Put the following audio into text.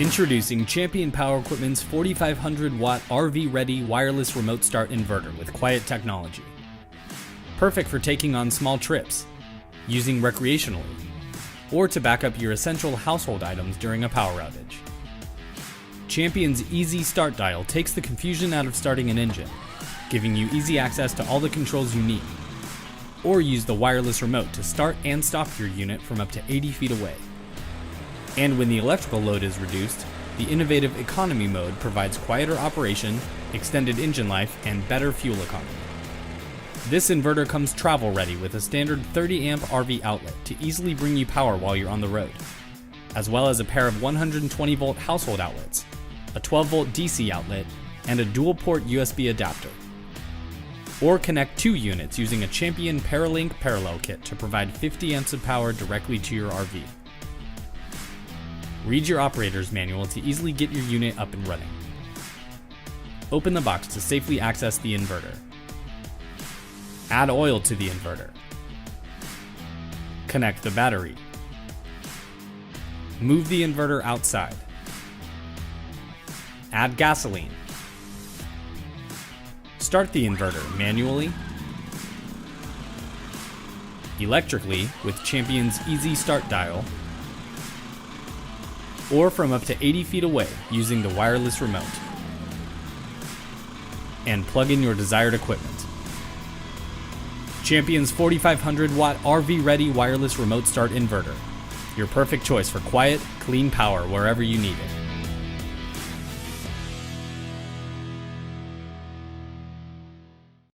Introducing Champion Power Equipment's 4500-watt RV-ready wireless remote start inverter with quiet technology. Perfect for taking on small trips, using recreationally, or to back up your essential household items during a power outage. Champion's Easy Start Dial takes the confusion out of starting an engine, giving you easy access to all the controls you need. Or use the wireless remote to start and stop your unit from up to 80 feet away. And when the electrical load is reduced, the innovative economy mode provides quieter operation, extended engine life, and better fuel economy. This inverter comes travel ready with a standard 30 amp RV outlet to easily bring you power while you're on the road, as well as a pair of 120 volt household outlets, a 12 volt DC outlet, and a dual port USB adapter. Or connect two units using a Champion Paralink parallel kit to provide 50 amps of power directly to your RV. Read your operator's manual to easily get your unit up and running. Open the box to safely access the inverter. Add oil to the inverter. Connect the battery. Move the inverter outside. Add gasoline. Start the inverter manually, electrically with Champion's Easy Start Dial, or from up to 80 feet away using the wireless remote. And plug in your desired equipment. Champion's 4500-watt RV-ready wireless remote start inverter. Your perfect choice for quiet, clean power wherever you need it.